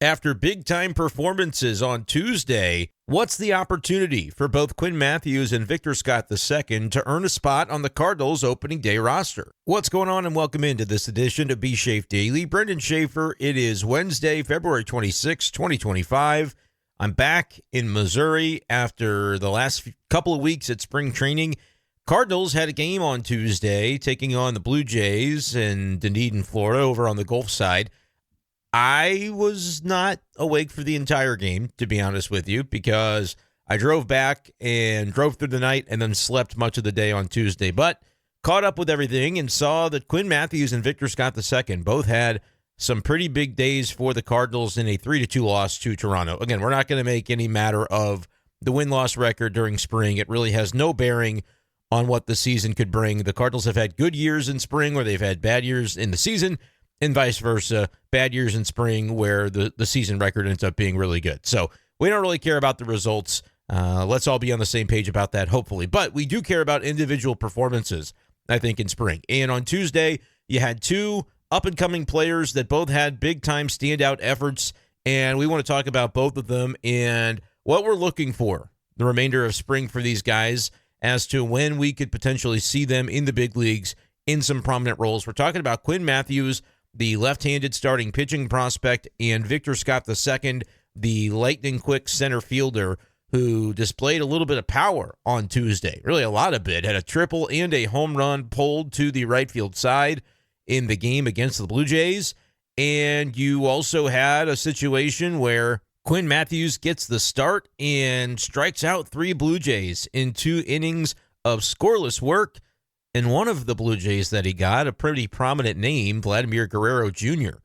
After big-time performances on Tuesday, what's the opportunity for both Quinn Matthews and Victor Scott II to earn a spot on the Cardinals' opening day roster? What's going on, and welcome into this edition of b-schaeff Daily. Brenden Schaeffer. It is Wednesday, February 26, 2025. I'm back in Missouri after the last couple of weeks at spring training. Cardinals had a game on Tuesday taking on the Blue Jays in Dunedin, Florida, over on the Gulf side. I was not awake for the entire game, to be honest with you, because I drove back and drove through the night and then slept much of the day on Tuesday. But caught up with everything and saw that Quinn Matthews and Victor Scott II both had some pretty big days for the Cardinals in a 3-2 loss to Toronto. Again, we're not going to make any matter of the win-loss record during spring. It really has no bearing on what the season could bring. The Cardinals have had good years in spring where they've had bad years in the season, and vice versa, bad years in spring where the season record ends up being really good. So we don't really care about the results. Let's all be on the same page about that, hopefully. But we do care about individual performances, I think, in spring. And on Tuesday, you had two up-and-coming players that both had big-time standout efforts, and we want to talk about both of them and what we're looking for the remainder of spring for these guys as to when we could potentially see them in the big leagues in some prominent roles. We're talking about Quinn Matthews, the left-handed starting pitching prospect, and Victor Scott II, the lightning-quick center fielder who displayed a little bit of power on Tuesday. Really a lot of it. Had a triple and a home run pulled to the right field side in the game against the Blue Jays. And you also had a situation where Quinn Matthews gets the start and strikes out 3 Blue Jays in 2 innings of scoreless work. And one of the Blue Jays that he got, a pretty prominent name, Vladimir Guerrero Jr.,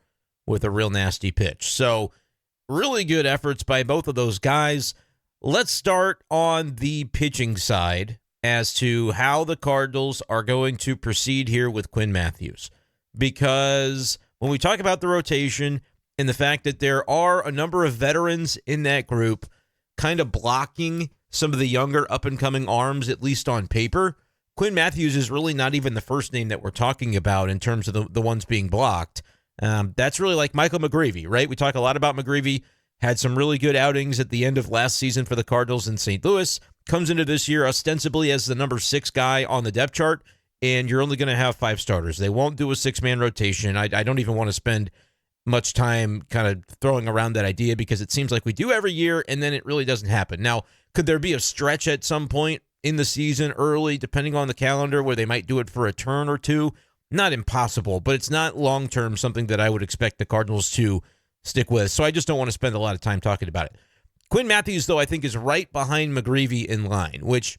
with a real nasty pitch. So really good efforts by both of those guys. Let's start on the pitching side as to how the Cardinals are going to proceed here with Quinn Matthews. Because when we talk about the rotation and the fact that there are a number of veterans in that group kind of blocking some of the younger up-and-coming arms, at least on paper, Quinn Matthews is really not even the first name that we're talking about in terms of the ones being blocked. That's really like Michael McGreevy, right? We talk a lot about McGreevy, had some really good outings at the end of last season for the Cardinals in St. Louis, comes into this year ostensibly as the number 6 guy on the depth chart, and you're only going to have 5 starters. They won't do a 6-man rotation. I don't even want to spend much time kind of throwing around that idea because it seems like we do every year, and then it really doesn't happen. Now, could there be a stretch at some point in the season early, depending on the calendar, where they might do it for a turn or two? Not impossible, but it's not long-term something that I would expect the Cardinals to stick with. So I just don't want to spend a lot of time talking about it. Quinn Matthews, though, I think is right behind McGreevy in line, which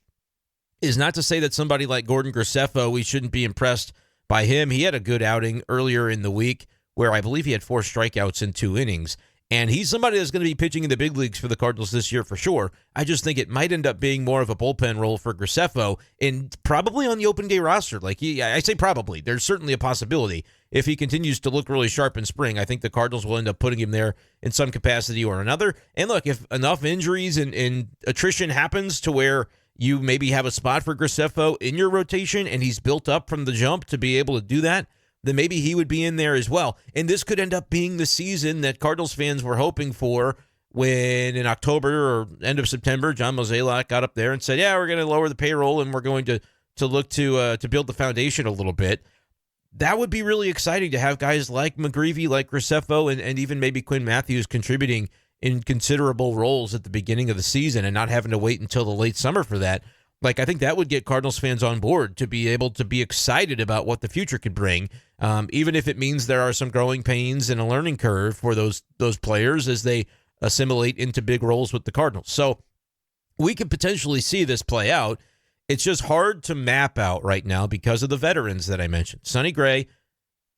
is not to say that somebody like Gordon Graceffo, we shouldn't be impressed by him. He had a good outing earlier in the week where I believe he had 4 strikeouts in 2 innings. And he's somebody that's going to be pitching in the big leagues for the Cardinals this year for sure. I just think it might end up being more of a bullpen role for Graceffo and probably on the open day roster. I say probably. There's certainly a possibility. If he continues to look really sharp in spring, I think the Cardinals will end up putting him there in some capacity or another. And look, if enough injuries and attrition happens to where you maybe have a spot for Graceffo in your rotation and he's built up from the jump to be able to do that, then maybe he would be in there as well. And this could end up being the season that Cardinals fans were hoping for when in October or end of September, John Mozeliak got up there and said, yeah, we're going to lower the payroll and we're going to look to build the foundation a little bit. That would be really exciting to have guys like McGreevy, like Graceffo, and even maybe Quinn Matthews contributing in considerable roles at the beginning of the season and not having to wait until the late summer for that. I think that would get Cardinals fans on board to be able to be excited about what the future could bring, even if it means there are some growing pains and a learning curve for those players as they assimilate into big roles with the Cardinals. So we could potentially see this play out. It's just hard to map out right now because of the veterans that I mentioned. Sonny Gray,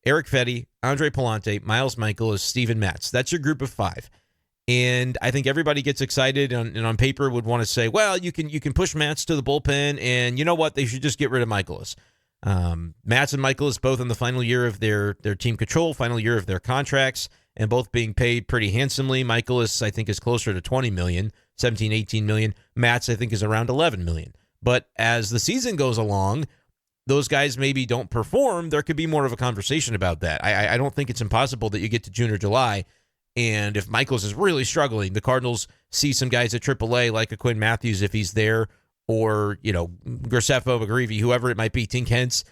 Eric Fetty, Andre Palante, Miles Michaelis, Steven Matz. That's your group of 5. And I think everybody gets excited and on paper would want to say, well, you can push Matz to the bullpen, and you know what? They should just get rid of Michaelis. Matz and Michaelis both in the final year of their team control, final year of their contracts, and both being paid pretty handsomely. Michaelis, I think, is closer to $20 million, 17, 18 million. Matz, I think, is around $11 million. But as the season goes along, those guys maybe don't perform. There could be more of a conversation about that. I don't think it's impossible that you get to June or July And if Michaels is really struggling, the Cardinals see some guys at AAA like a Quinn Matthews if he's there, or, Graceffo, McGreevy, whoever it might be, Tink Hence,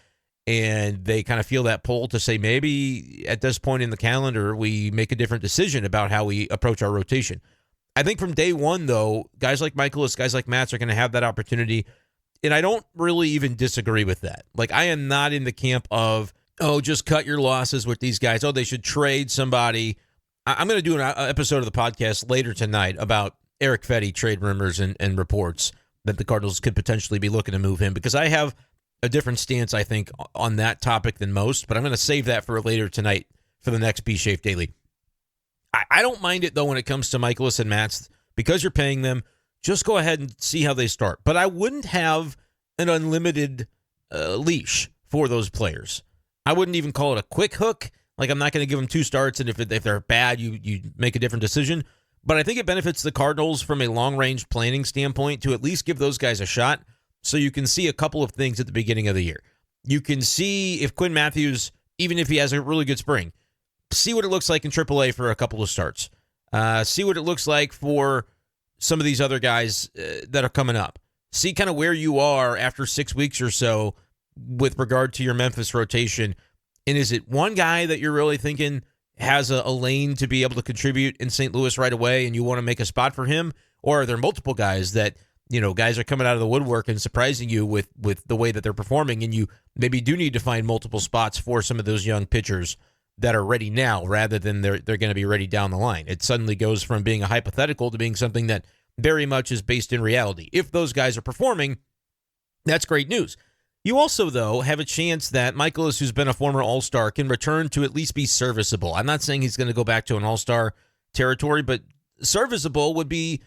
and they kind of feel that pull to say maybe at this point in the calendar we make a different decision about how we approach our rotation. I think from day one, though, guys like Michaelis, guys like Matz are going to have that opportunity, and I don't really even disagree with that. Like, I am not in the camp of, just cut your losses with these guys. They should trade somebody. I'm going to do an episode of the podcast later tonight about Eric Fetty trade rumors and reports that the Cardinals could potentially be looking to move him, because I have a different stance, I think, on that topic than most, but I'm going to save that for later tonight for the next B-Schaeff Daily. I don't mind it, though, when it comes to Michaelis and Matz, because you're paying them. Just go ahead and see how they start. But I wouldn't have an unlimited leash for those players. I wouldn't even call it a quick hook. Like, I'm not going to give them 2 starts, and if they're bad, you make a different decision. But I think it benefits the Cardinals from a long-range planning standpoint to at least give those guys a shot, so you can see a couple of things at the beginning of the year. You can see if Quinn Matthews, even if he has a really good spring, see what it looks like in AAA for a couple of starts. See what it looks like for some of these other guys that are coming up. See kind of where you are after 6 weeks or so with regard to your Memphis rotation. And is it one guy that you're really thinking has a lane to be able to contribute in St. Louis right away and you want to make a spot for him? Or are there multiple guys that, guys are coming out of the woodwork and surprising you with the way that they're performing, and you maybe do need to find multiple spots for some of those young pitchers that are ready now rather than they're going to be ready down the line? It suddenly goes from being a hypothetical to being something that very much is based in reality. If those guys are performing, that's great news. You also, though, have a chance that Michaelis, who's been a former All-Star, can return to at least be serviceable. I'm not saying he's going to go back to an All-Star territory, but serviceable would be,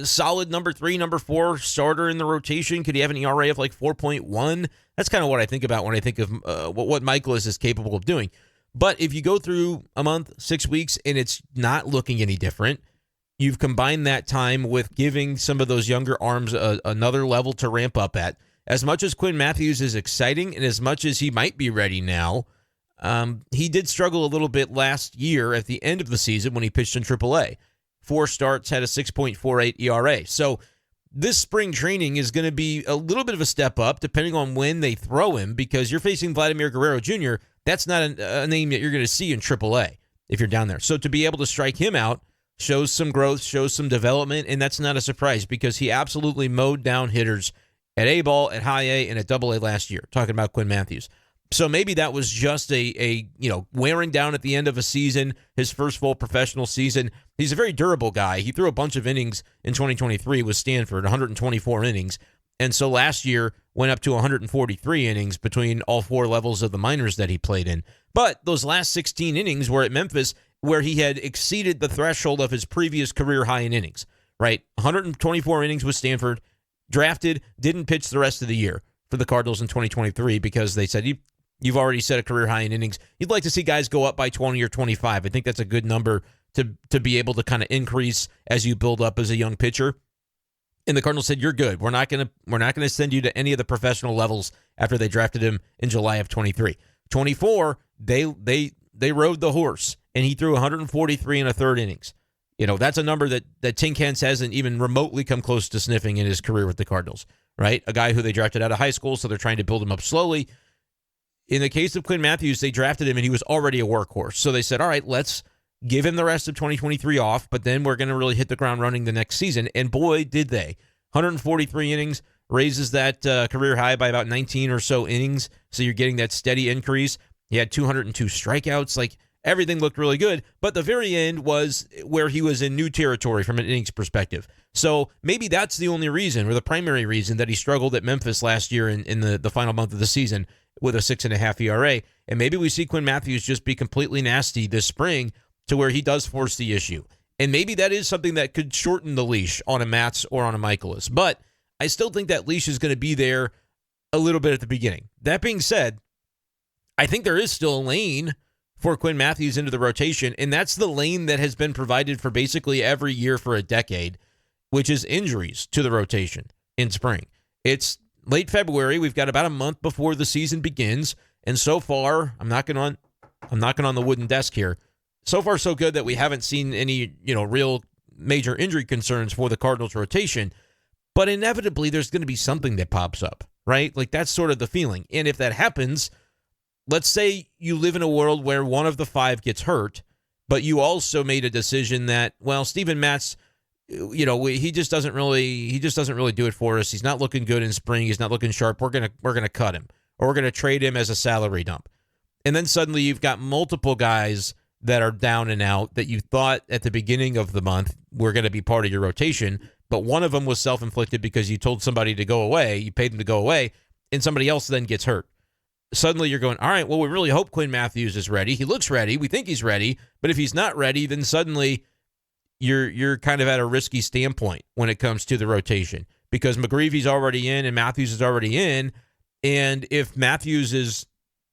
solid number 3, number 4 starter in the rotation. Could he have an ERA of like 4.1? That's kind of what I think about when I think of what Michaelis is capable of doing. But if you go through a month, 6 weeks, and it's not looking any different, you've combined that time with giving some of those younger arms another level to ramp up at. As much as Quinn Matthews is exciting and as much as he might be ready now, he did struggle a little bit last year at the end of the season when he pitched in AAA. 4 starts, had a 6.48 ERA. So this spring training is going to be a little bit of a step up depending on when they throw him, because you're facing Vladimir Guerrero Jr. That's not a name that you're going to see in AAA if you're down there. So to be able to strike him out shows some growth, shows some development, and that's not a surprise because he absolutely mowed down hitters at A-ball, at high A, and at double A last year, talking about Quinn Matthews. So maybe that was just a wearing down at the end of a season, his first full professional season. He's a very durable guy. He threw a bunch of innings in 2023 with Stanford, 124 innings. And so last year went up to 143 innings between all 4 levels of the minors that he played in. But those last 16 innings were at Memphis, where he had exceeded the threshold of his previous career high in innings, right? 124 innings with Stanford, drafted, didn't pitch the rest of the year for the Cardinals in 2023 because they said, you've already set a career high in innings. You'd like to see guys go up by 20 or 25. I think that's a good number to be able to kind of increase as you build up as a young pitcher. And the Cardinals said, you're good. We're not gonna send you to any of the professional levels after they drafted him in July of 23. 24, they rode the horse, and he threw 143 in a third innings. That's a number that Tink Hence hasn't even remotely come close to sniffing in his career with the Cardinals, right? A guy who they drafted out of high school, so they're trying to build him up slowly. In the case of Quinn Matthews, they drafted him, and he was already a workhorse. So they said, all right, let's give him the rest of 2023 off, but then we're going to really hit the ground running the next season. And boy, did they. 143 innings, raises that career high by about 19 or so innings, so you're getting that steady increase. He had 202 strikeouts. Like, everything looked really good, but the very end was where he was in new territory from an innings perspective. So maybe that's the only reason, or the primary reason, that he struggled at Memphis last year in the final month of the season with a 6.5 ERA. And maybe we see Quinn Matthews just be completely nasty this spring to where he does force the issue. And maybe that is something that could shorten the leash on a Matz or on a Michaelis. But I still think that leash is going to be there a little bit at the beginning. That being said, I think there is still a lane for Quinn Matthews into the rotation, and that's the lane that has been provided for basically every year for a decade, which is injuries to the rotation in spring. It's late February. We've got about a month before the season begins, and so far, I'm knocking on the wooden desk here. so far so good that we haven't seen any, real major injury concerns for the Cardinals rotation. But inevitably, there's going to be something that pops up, right? Like, that's sort of the feeling. And if that happens, let's say you live in a world where one of the five gets hurt, but you also made a decision that, well, Steven Matz, he just doesn't really do it for us. He's not looking good in spring. He's not looking sharp. We're gonna cut him, or we're gonna trade him as a salary dump. And then suddenly you've got multiple guys that are down and out that you thought at the beginning of the month were going to be part of your rotation, but one of them was self-inflicted because you told somebody to go away, you paid them to go away, and somebody else then gets hurt. Suddenly you're going, all right, well, we really hope Quinn Matthews is ready. He looks ready. We think he's ready. But if he's not ready, then suddenly you're kind of at a risky standpoint when it comes to the rotation, because McGreevy's already in and Matthews is already in. And if Matthews is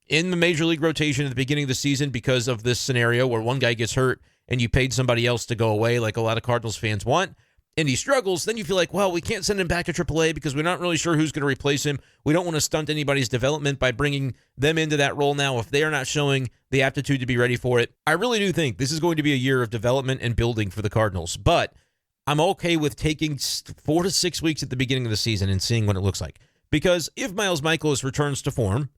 in the major league rotation at the beginning of the season because of this scenario where one guy gets hurt and you paid somebody else to go away, like a lot of Cardinals fans want, and he struggles, then you feel like, well, we can't send him back to AAA because we're not really sure who's going to replace him. We don't want to stunt anybody's development by bringing them into that role now if they are not showing the aptitude to be ready for it. I really do think this is going to be a year of development and building for the Cardinals, but I'm okay with taking 4 to 6 weeks at the beginning of the season and seeing what it looks like. Because if Miles Michaelis returns to form,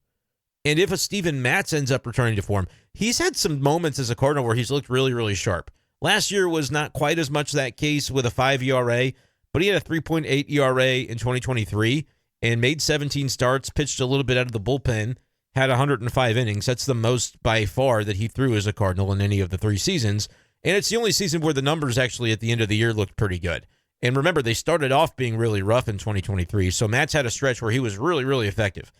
and if a Steven Matz ends up returning to form, he's had some moments as a Cardinal where he's looked really, really sharp. Last year was not quite as much that case with a 5 ERA, but he had a 3.8 ERA in 2023 and made 17 starts, pitched a little bit out of the bullpen, had 105 innings. That's the most by far that he threw as a Cardinal in any of the 3 seasons. And it's the only season where the numbers actually at the end of the year looked pretty good. And remember, they started off being really rough in 2023, so Matz had a stretch where he was really, really effective.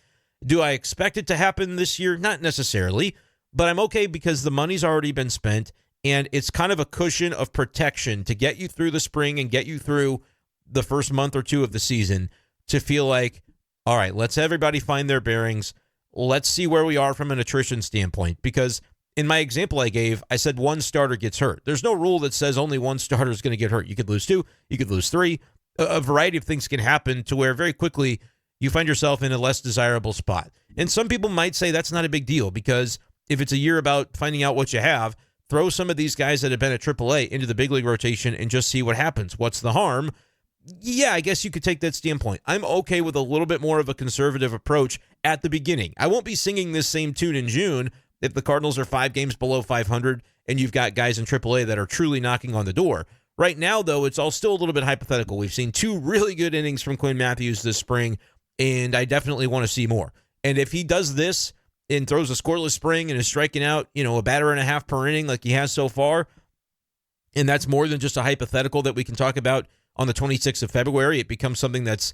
Do I expect it to happen this year? Not necessarily, but I'm okay because the money's already been spent, and it's kind of a cushion of protection to get you through the spring and get you through the first month or two of the season to feel like, all right, let's everybody find their bearings. Let's see where we are from an attrition standpoint, because in my example I gave, I said one starter gets hurt. There's no rule that says only one starter is going to get hurt. You could lose 2, you could lose 3. A variety of things can happen to where very quickly you find yourself in a less desirable spot. And some people might say that's not a big deal, because if it's a year about finding out what you have, throw some of these guys that have been at AAA into the big league rotation and just see what happens. What's the harm? Yeah, I guess you could take that standpoint. I'm okay with a little bit more of a conservative approach at the beginning. I won't be singing this same tune in June if the Cardinals are 5 games below 500 and you've got guys in AAA that are truly knocking on the door. Right now, though, it's all still a little bit hypothetical. We've seen 2 really good innings from Quinn Matthews this spring, and I definitely want to see more. And if he does this and throws a scoreless spring and is striking out, a batter and a half per inning like he has so far, and that's more than just a hypothetical that we can talk about on the 26th of February, it becomes something that's,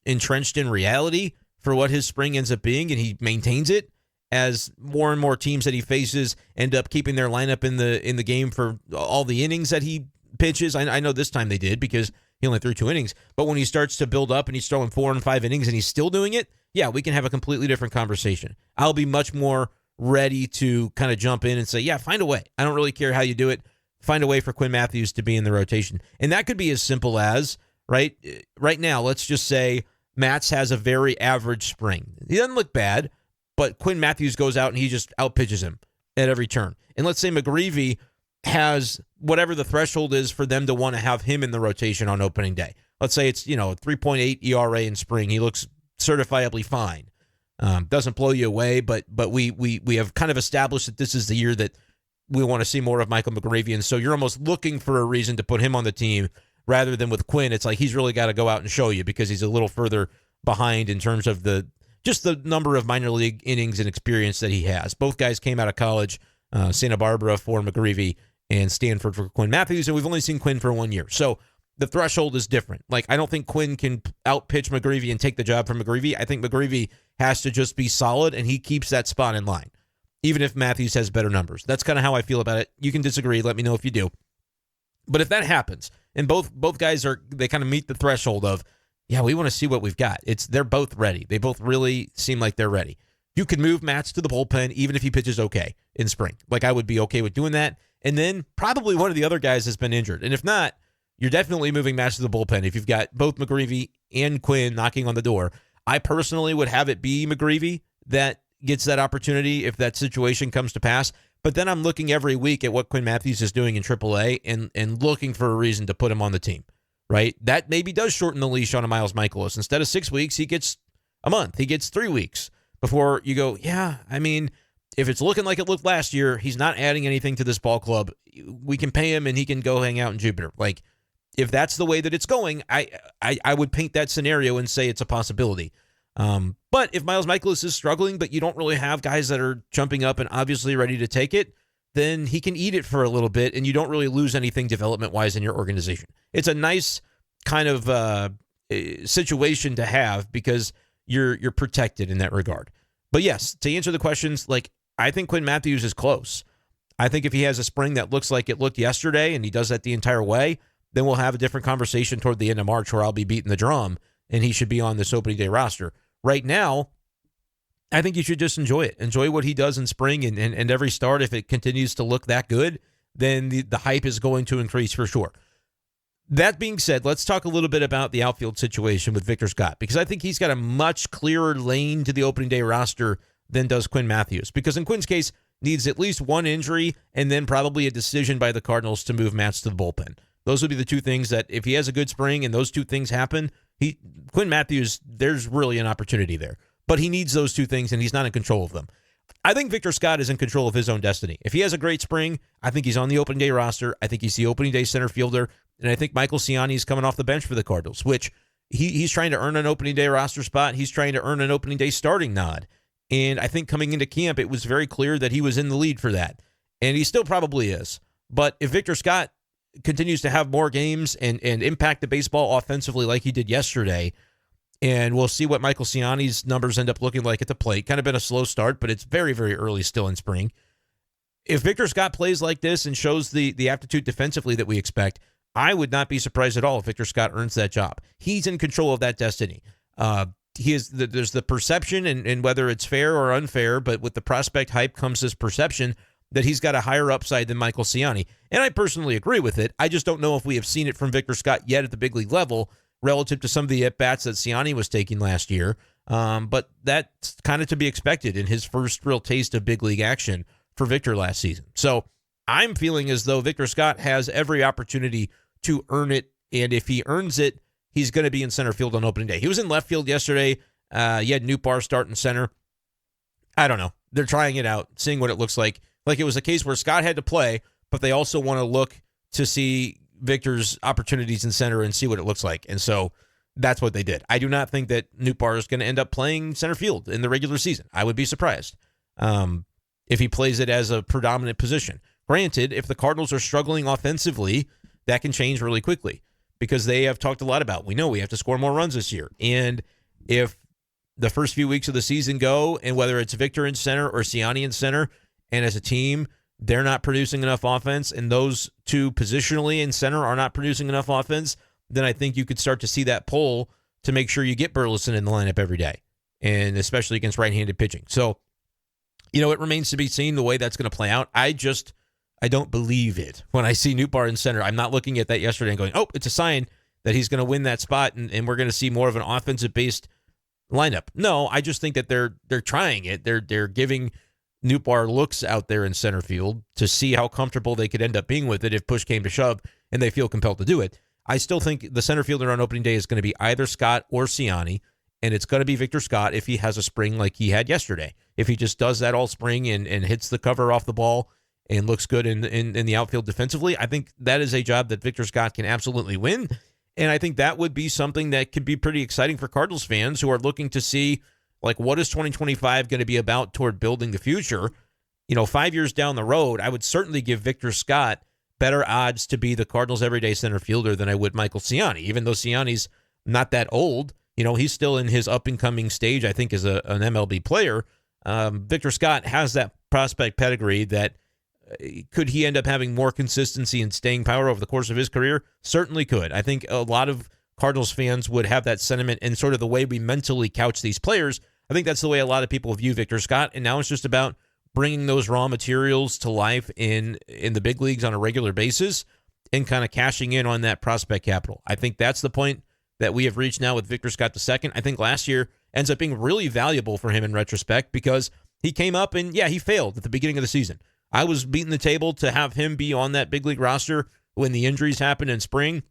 entrenched in reality for what his spring ends up being, and he maintains it as more and more teams that he faces end up keeping their lineup in the game for all the innings that he pitches. I know this time they did because he only threw 2 innings, but when he starts to build up and he's throwing 4 and 5 innings and he's still doing it, yeah, we can have a completely different conversation. I'll be much more ready to kind of jump in and say, yeah, find a way. I don't really care how you do it. Find a way for Quinn Matthews to be in the rotation. And that could be as simple as, right now, let's just say Matz has a very average spring. He doesn't look bad, but Quinn Matthews goes out and he just outpitches him at every turn. And let's say McGreevy has whatever the threshold is for them to want to have him in the rotation on opening day. Let's say it's, 3.8 ERA in spring. He looks certifiably fine. Doesn't blow you away, but we have kind of established that this is the year that we want to see more of Michael McGreevy. And so you're almost looking for a reason to put him on the team rather than with Quinn. It's like he's really got to go out and show you because he's a little further behind in terms of the number of minor league innings and experience that he has. Both guys came out of college, Santa Barbara for McGreevy and Stanford for Quinn Matthews, and we've only seen Quinn for 1 year. So the threshold is different. Like, I don't think Quinn can outpitch McGreevy and take the job from McGreevy. I think McGreevy has to just be solid, and he keeps that spot in line, even if Matthews has better numbers. That's kind of how I feel about it. You can disagree. Let me know if you do. But if that happens, and both guys they kind of meet the threshold of, yeah, we want to see what we've got. They're both ready. They both really seem like they're ready. You can move Matz to the bullpen even if he pitches okay in spring. Like, I would be okay with doing that. And then probably one of the other guys has been injured. And if not, you're definitely moving Matz to the bullpen if you've got both McGreevy and Quinn knocking on the door. I personally would have it be McGreevy that gets that opportunity if that situation comes to pass. But then I'm looking every week at what Quinn Matthews is doing in AAA and looking for a reason to put him on the team, right? That maybe does shorten the leash on a Miles Mikolas. Instead of 6 weeks, he gets a month. He gets 3 weeks before you go, yeah, I mean, if it's looking like it looked last year, he's not adding anything to this ball club. We can pay him and he can go hang out in Jupiter. Like, if that's the way that it's going, I would paint that scenario and say it's a possibility. But if Miles Mikolas is struggling, but you don't really have guys that are jumping up and obviously ready to take it, then he can eat it for a little bit, and you don't really lose anything development-wise in your organization. It's a nice kind of situation to have because you're protected in that regard. But yes, to answer the questions, like, I think Quinn Matthews is close. I think if he has a spring that looks like it looked yesterday and he does that the entire way, then we'll have a different conversation toward the end of March where I'll be beating the drum and he should be on this opening day roster. Right now, I think you should just enjoy it. Enjoy what he does in spring and every start. If it continues to look that good, then the hype is going to increase for sure. That being said, let's talk a little bit about the outfield situation with Victor Scott, because I think he's got a much clearer lane to the opening day roster than does Quinn Matthews. Because in Quinn's case, needs at least one injury and then probably a decision by the Cardinals to move Matz to the bullpen. Those would be the two things that if he has a good spring and those two things happen, Quinn Matthews, there's really an opportunity there. But he needs those two things, and he's not in control of them. I think Victor Scott is in control of his own destiny. If he has a great spring, I think he's on the opening day roster. I think he's the opening day center fielder. And I think Michael Ciani is coming off the bench for the Cardinals, which he's trying to earn an opening day roster spot. He's trying to earn an opening day starting nod. And I think coming into camp, it was very clear that he was in the lead for that. And he still probably is. But if Victor Scott continues to have more games and impact the baseball offensively like he did yesterday, and we'll see what Michael Ciani's numbers end up looking like at the plate. Kind of been a slow start, but it's very, very early still in spring. If Victor Scott plays like this and shows the aptitude defensively that we expect, I would not be surprised at all if Victor Scott earns that job. He's in control of that destiny. There's the perception, and whether it's fair or unfair, but with the prospect hype comes this perception that he's got a higher upside than Michael Ciani. And I personally agree with it. I just don't know if we have seen it from Victor Scott yet at the big league level relative to some of the at-bats that Ciani was taking last year. But that's kind of to be expected in his first real taste of big league action for Victor last season. So I'm feeling as though Victor Scott has every opportunity to earn it, and if he earns it, he's going to be in center field on opening day. He was in left field yesterday. He had Newbar starting center. I don't know. They're trying it out, seeing what it looks like. Like it was a case where Scott had to play, but they also want to look to see Victor's opportunities in center and see what it looks like. And so that's what they did. I do not think that Newbar is going to end up playing center field in the regular season. I would be surprised if he plays it as a predominant position. Granted, if the Cardinals are struggling offensively, that can change really quickly because they have talked a lot about, we know we have to score more runs this year. And if the first few weeks of the season go, and whether it's Victor in center or Ciani in center, and as a team, they're not producing enough offense, and those two positionally in center are not producing enough offense, then I think you could start to see that pull to make sure you get Burleson in the lineup every day, and especially against right-handed pitching. So, it remains to be seen the way that's going to play out. I don't believe it. When I see Newbar in center, I'm not looking at that yesterday and going, oh, it's a sign that he's going to win that spot, and we're going to see more of an offensive-based lineup. No, I just think that they're trying it. They're giving Newbar looks out there in center field to see how comfortable they could end up being with it if push came to shove and they feel compelled to do it. I still think the center fielder on opening day is going to be either Scott or Ciani, and it's going to be Victor Scott if he has a spring like he had yesterday. If he just does that all spring and hits the cover off the ball and looks good in the outfield defensively, I think that is a job that Victor Scott can absolutely win. And I think that would be something that could be pretty exciting for Cardinals fans who are looking to see, like, what is 2025 going to be about toward building the future? 5 years down the road, I would certainly give Victor Scott better odds to be the Cardinals' everyday center fielder than I would Michael Ciani, even though Ciani's not that old. He's still in his up-and-coming stage, I think, as an MLB player. Victor Scott has that prospect pedigree that could he end up having more consistency and staying power over the course of his career? Certainly could. I think a lot of Cardinals fans would have that sentiment, and sort of the way we mentally couch these players, I think that's the way a lot of people view Victor Scott, and now it's just about bringing those raw materials to life in the big leagues on a regular basis and kind of cashing in on that prospect capital. I think that's the point that we have reached now with Victor Scott II. I think last year ends up being really valuable for him in retrospect because he came up and, yeah, he failed at the beginning of the season. I was beating the table to have him be on that big league roster when the injuries happened in spring,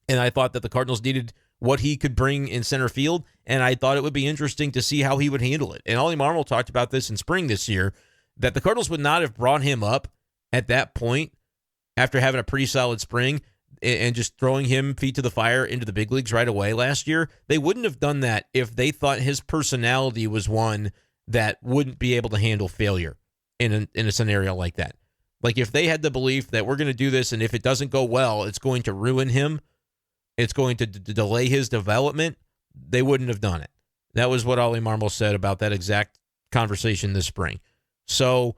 and I thought that the Cardinals needed what he could bring in center field, and I thought it would be interesting to see how he would handle it. And Ollie Marmol talked about this in spring this year, that the Cardinals would not have brought him up at that point after having a pretty solid spring and just throwing him feet to the fire into the big leagues right away last year. They wouldn't have done that if they thought his personality was one that wouldn't be able to handle failure in a scenario like that. Like if they had the belief that we're going to do this, and if it doesn't go well, it's going to ruin him, it's going to delay his development, they wouldn't have done it. That was what Ollie Marmol said about that exact conversation this spring. So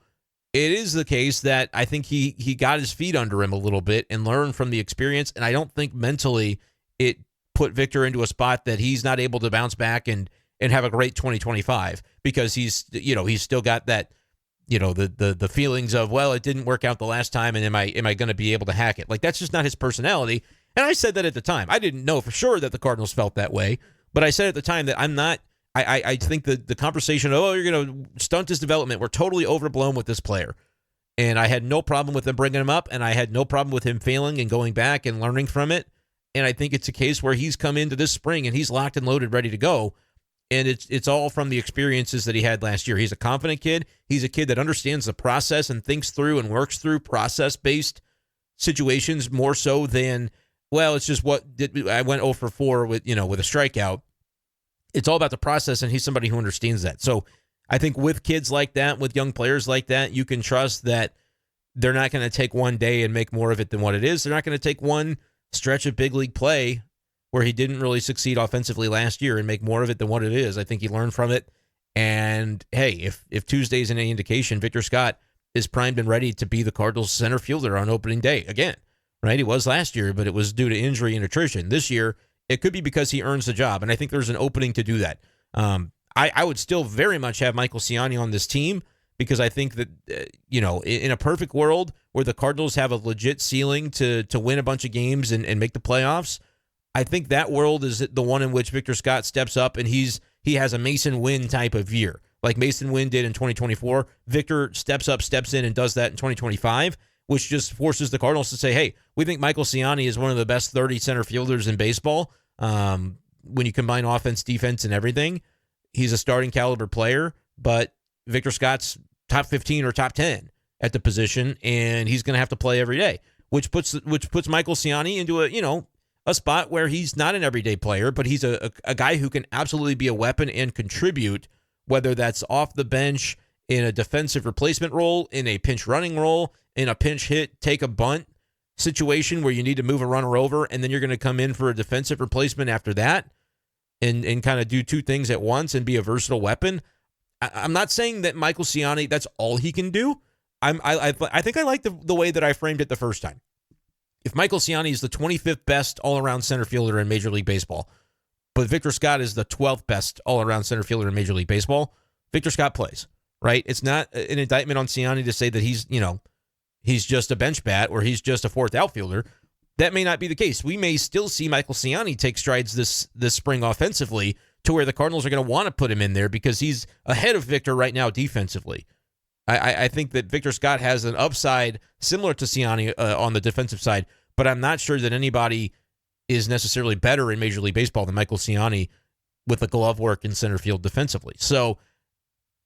it is the case that I think he got his feet under him a little bit and learned from the experience, and I don't think mentally it put Victor into a spot that he's not able to bounce back and have a great 2025 because he's still got that, the feelings of, well, it didn't work out the last time, and am I going to be able to hack it? Like, that's just not his personality. And I said that at the time. I didn't know for sure that the Cardinals felt that way, but I said at the time that I'm not. I think the conversation, you're going to stunt his development, we're totally overblown with this player. And I had no problem with them bringing him up, and I had no problem with him failing and going back and learning from it. And I think it's a case where he's come into this spring and he's locked and loaded, ready to go. And it's all from the experiences that he had last year. He's a confident kid. He's a kid that understands the process and thinks through and works through process-based situations more so than, well, it's just I went 0 for 4 with a strikeout. It's all about the process, and he's somebody who understands that. So I think with kids like that, with young players like that, you can trust that they're not going to take one day and make more of it than what it is. They're not going to take one stretch of big league play where he didn't really succeed offensively last year and make more of it than what it is. I think he learned from it. And, hey, if Tuesday's any indication, Victor Scott is primed and ready to be the Cardinals center fielder on opening day again, right? He was last year, but it was due to injury and attrition. This year, it could be because he earns the job, and I think there's an opening to do that. I would still very much have Michael Ciani on this team because I think that, in a perfect world where the Cardinals have a legit ceiling to win a bunch of games and make the playoffs, I think that world is the one in which Victor Scott steps up and he has a Mason Wynn type of year, like Mason Wynn did in 2024. Victor steps in, and does that in 2025, which just forces the Cardinals to say, hey, we think Michael Ciani is one of the best 30 center fielders in baseball. When you combine offense, defense, and everything, he's a starting caliber player, but Victor Scott's top 15 or top 10 at the position, and he's going to have to play every day, which puts Michael Ciani into a spot where he's not an everyday player, but he's a guy who can absolutely be a weapon and contribute, whether that's off the bench, in a defensive replacement role, in a pinch running role, in a pinch hit, take a bunt situation where you need to move a runner over, and then you're going to come in for a defensive replacement after that and kind of do two things at once and be a versatile weapon. I'm not saying that Michael Ciani, that's all he can do. I think I like the way that I framed it the first time. If Michael Ciani is the 25th best all-around center fielder in Major League Baseball, but Victor Scott is the 12th best all-around center fielder in Major League Baseball, Victor Scott plays, right? It's not an indictment on Ciani to say that he's just a bench bat or he's just a fourth outfielder. That may not be the case. We may still see Michael Ciani take strides this spring offensively to where the Cardinals are going to want to put him in there because he's ahead of Victor right now defensively. I think that Victor Scott has an upside similar to Ciani on the defensive side, but I'm not sure that anybody is necessarily better in Major League Baseball than Michael Ciani with the glove work in center field defensively. So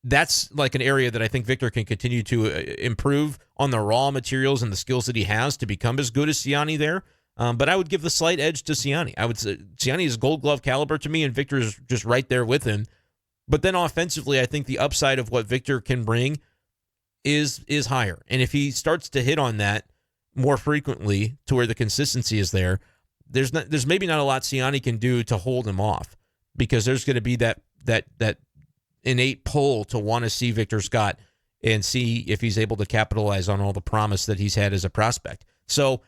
that's like an area that I think Victor can continue to improve on the raw materials and the skills that he has to become as good as Ciani there. But I would give the slight edge to Ciani. I would say Ciani is Gold Glove caliber to me, and Victor is just right there with him. But then offensively, I think the upside of what Victor can bring is higher. And if he starts to hit on that more frequently to where the consistency is there, there's maybe not a lot Ciani can do to hold him off, because there's going to be that innate pull to want to see Victor Scott and see if he's able to capitalize on all the promise that he's had as a prospect. So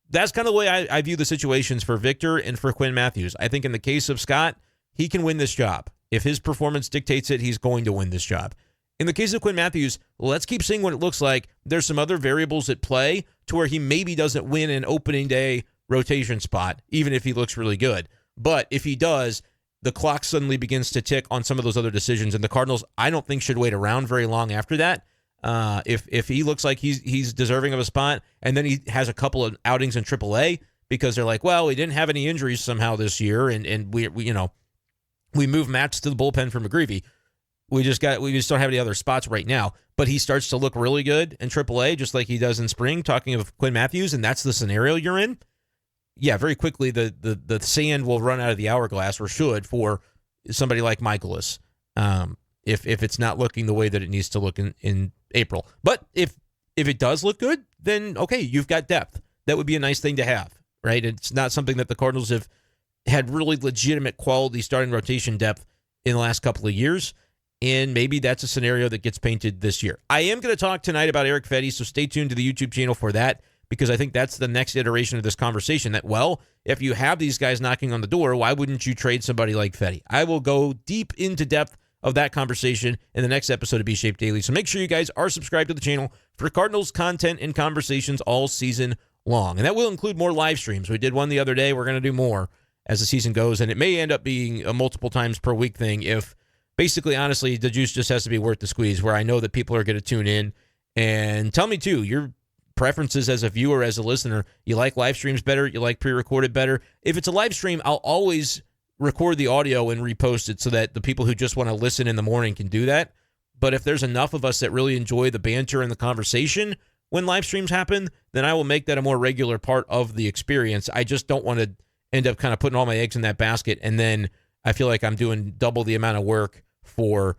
that's kind of the way I view the situations for Victor and for Quinn Mathews. I think in the case of Scott, he can win this job. If his performance dictates it, he's going to win this job. In the case of Quinn Mathews, let's keep seeing what it looks like. There's some other variables at play to where he maybe doesn't win an opening day rotation spot, even if he looks really good. But if he does, the clock suddenly begins to tick on some of those other decisions, and the Cardinals, I don't think, should wait around very long after that. If he looks like he's deserving of a spot, and then he has a couple of outings in AAA because they're like, well, we didn't have any injuries somehow this year, and we moved Matz to the bullpen for McGreevy. We just don't have any other spots right now. But he starts to look really good in AAA, just like he does in spring. Talking of Quinn Matthews, and that's the scenario you're in. Yeah, very quickly the sand will run out of the hourglass, or should, for somebody like Michaelis. If it's not looking the way that it needs to look in April. But if it does look good, then okay, you've got depth. That would be a nice thing to have, right? It's not something that the Cardinals have had really legitimate quality starting rotation depth in the last couple of years, and maybe that's a scenario that gets painted this year. I am going to talk tonight about Erick Fedde, so stay tuned to the YouTube channel for that, because I think that's the next iteration of this conversation, that, well, if you have these guys knocking on the door, why wouldn't you trade somebody like Fedde? I will go deep into depth of that conversation in the next episode of B-Schaeff Daily. So make sure you guys are subscribed to the channel for Cardinals content and conversations all season long. And that will include more live streams. We did one the other day. We're going to do more as the season goes. And it may end up being a multiple times per week thing if, basically, honestly, the juice just has to be worth the squeeze, where I know that people are going to tune in. And tell me, too, your preferences as a viewer, as a listener. You like live streams better? You like pre-recorded better? If it's a live stream, I'll always record the audio and repost it so that the people who just want to listen in the morning can do that. But if there's enough of us that really enjoy the banter and the conversation when live streams happen, then I will make that a more regular part of the experience. I just don't want to end up kind of putting all my eggs in that basket, and then I feel like I'm doing double the amount of work for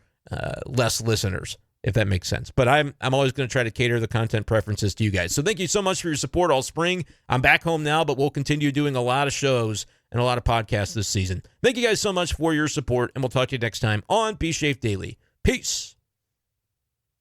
less listeners, if that makes sense. But I'm always going to try to cater the content preferences to you guys. So thank you so much for your support all spring. I'm back home now, but we'll continue doing a lot of shows and a lot of podcasts this season. Thank you guys so much for your support, and we'll talk to you next time on B-Schaeff Daily. Peace.